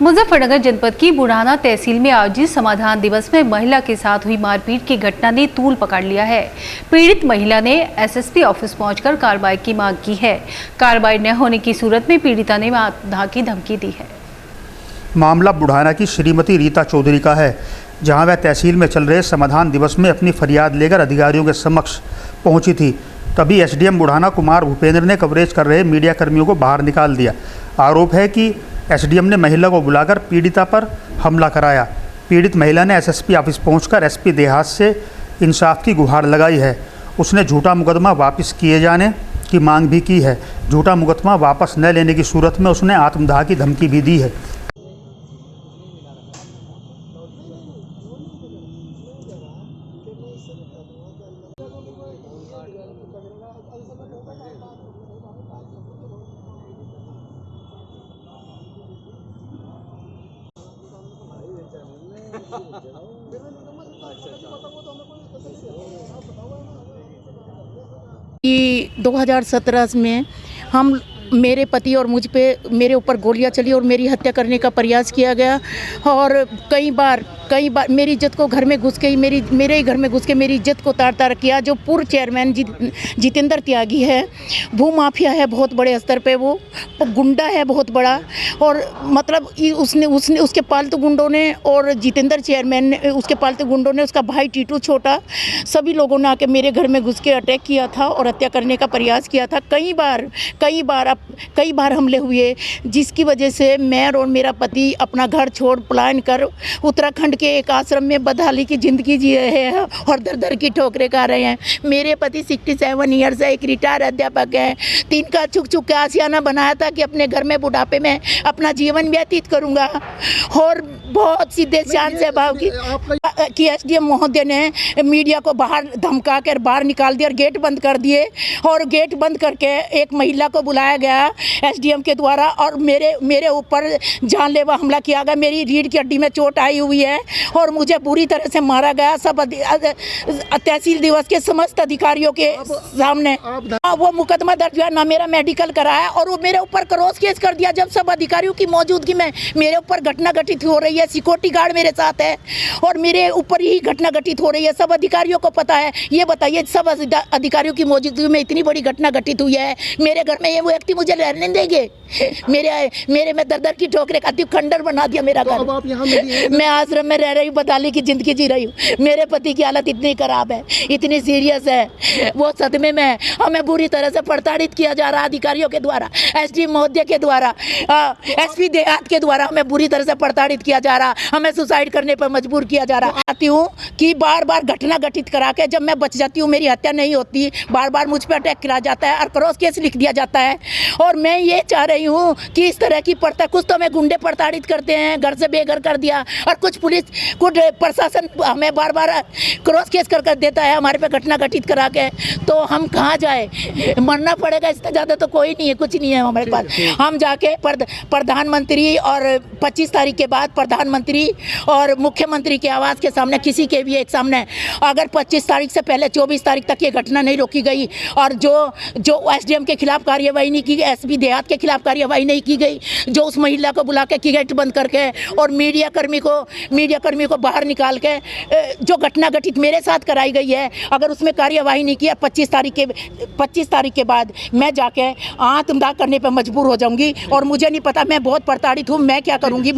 मुजफ्फरनगर जनपद की बुढ़ाना तहसील में आयोजित समाधान दिवस में महिला के साथ हुई मारपीट की घटना ने तूल पकड़ लिया है। पीड़ित महिला ने एसएसपी ऑफिस पहुंचकर कार्रवाई की मांग की है। कार्रवाई न होने की सूरत में पीड़िता ने आत्मदाह की धमकी दी है। मामला बुढ़ाना की श्रीमती रीता चौधरी का है, जहां वह तहसील में चल रहे समाधान दिवस में अपनी फरियाद लेकर अधिकारियों के समक्ष पहुंची थी। तभी एसडीएम बुढ़ाना कुमार भूपेंद्र ने कवरेज कर रहे मीडिया कर्मियों को बाहर निकाल दिया। आरोप है कि एसडीएम ने महिला को बुलाकर पीड़िता पर हमला कराया। पीड़ित महिला ने एसएसपी ऑफिस पहुंचकर एसपी देहात से इंसाफ की गुहार लगाई है। उसने झूठा मुकदमा वापस किए जाने की मांग भी की है। झूठा मुकदमा वापस न लेने की सूरत में उसने आत्मदाह की धमकी भी दी है। कि 2017 में मेरे पति और मुझ पे मेरे ऊपर गोलियां चली और मेरी हत्या करने का प्रयास किया गया और कई बार मेरी इज्जत को घर में घुस के मेरे ही घर में घुस के मेरी इज्जत को तार तार किया। जो पूर्व चेयरमैन जितेंद्र त्यागी है, भू माफिया है बहुत बड़े स्तर पे, वो गुंडा है बहुत बड़ा। और मतलब उसने उसके पालतू गुंडों ने और जितेंद्र चेयरमैन ने, उसके पालतू गुंडों ने, उसका भाई टीटू छोटा, सभी लोगों ने आके मेरे घर में घुस के अटैक किया था और हत्या करने का प्रयास किया था। कई बार हमले हुए, जिसकी वजह से मैं और मेरा पति अपना घर छोड़ पलायन कर उत्तराखंड के एक आश्रम में बदहाली की ज़िंदगी जी रहे हैं और दर दर की ठोकरें खा रहे हैं। मेरे पति 67 ईयर्स है, एक रिटायर्ड अध्यापक है। तिनका चुक चुक के आशियाना बनाया था कि अपने घर में बुढ़ापे में अपना जीवन व्यतीत करूँगा। और बहुत सीधे शान से भाव कि एसडीएम महोदय ने मीडिया को बाहर धमका कर बाहर निकाल दिया और गेट बंद कर दिए। और गेट बंद करके एक महिला को बुलाया गया एसडीएम के द्वारा और मेरे ऊपर जानलेवा हमला किया गया। मेरी रीढ़ की हड्डी में चोट आई हुई है और मुझे बुरी तरह से मारा गया। सब तहसील दिवस के समस्त अधिकारियों के सामने वो मुकदमा दर्ज हुआ, ना मेरा मेडिकल कराया और वो मेरे ऊपर क्रॉस केस कर दिया। जब सब अधिकारियों की मौजूदगी में मेरे ऊपर घटना घटित हो रही है, सिक्योरिटी गार्ड मेरे साथ है और मेरे ऊपर ही घटना घटित हो रही है, सब अधिकारियों को पता है। ये बताइए, सब अधिकारियों की मौजूदगी में इतनी बड़ी घटना घटित हुई है, मेरे घर में ये वो व्यक्ति मुझे रहने देंगे? मेरे में दर की ठोकरें खाती हूँ, खंडर बना दिया मेरा घर। अब आप यहाँ मैं आश्रम में रह रही हूँ, बदहाली की जिंदगी जी रही हूँ। मेरे पति की हालत इतनी खराब है, इतनी सीरियस है, वो सदमे में है। हमें बुरी तरह से प्रताड़ित किया जा रहा है अधिकारियों के द्वारा, एसडी महोदय के द्वारा, एसपी देहात के द्वारा हमें बुरी तरह से प्रताड़ित किया जा रहा। हमें सुसाइड करने पर मजबूर किया जा रहा। आती हूँ कि बार बार घटना घटित करा के जब मैं बच जाती हूँ, मेरी हत्या नहीं होती, बार बार मुझ पर अटैक किया जाता है और क्रॉस केस लिख दिया जाता है। और मैं ये चाह रही हूँ कि इस तरह की कुछ तो हमें गुंडे प्रताड़ित करते हैं, घर से बेघर कर दिया, और कुछ प्रशासन हमें बार बार क्रॉस केस कर देता है हमारे पे घटना घटित करा के। तो हम कहाँ जाए? मरना पड़ेगा, इससे ज़्यादा तो कोई नहीं है, कुछ नहीं है हमारे पास। हम जाके प्रधानमंत्री और 25 तारीख के बाद प्रधानमंत्री और मुख्यमंत्री के आवास के सामने, किसी के भी एक सामने, अगर 25 तारीख से पहले 24 तारीख तक ये घटना नहीं रोकी गई और जो एसडीएम के खिलाफ कार्यवाही नहीं की गई, एसपी देहात के खिलाफ कार्यवाही नहीं की गई, जो उस महिला को बुला के गेट बंद करके और मीडिया कर्मी को बाहर निकाल के जो घटना घटित मेरे साथ कराई गई है, अगर उसमें कार्यवाही नहीं किया, 25 तारीख के बाद मैं जाके आत्मदाह करने पर मजबूर हो जाऊंगी। और मुझे नहीं पता, मैं बहुत प्रताड़ित हूँ, मैं क्या करूँगी।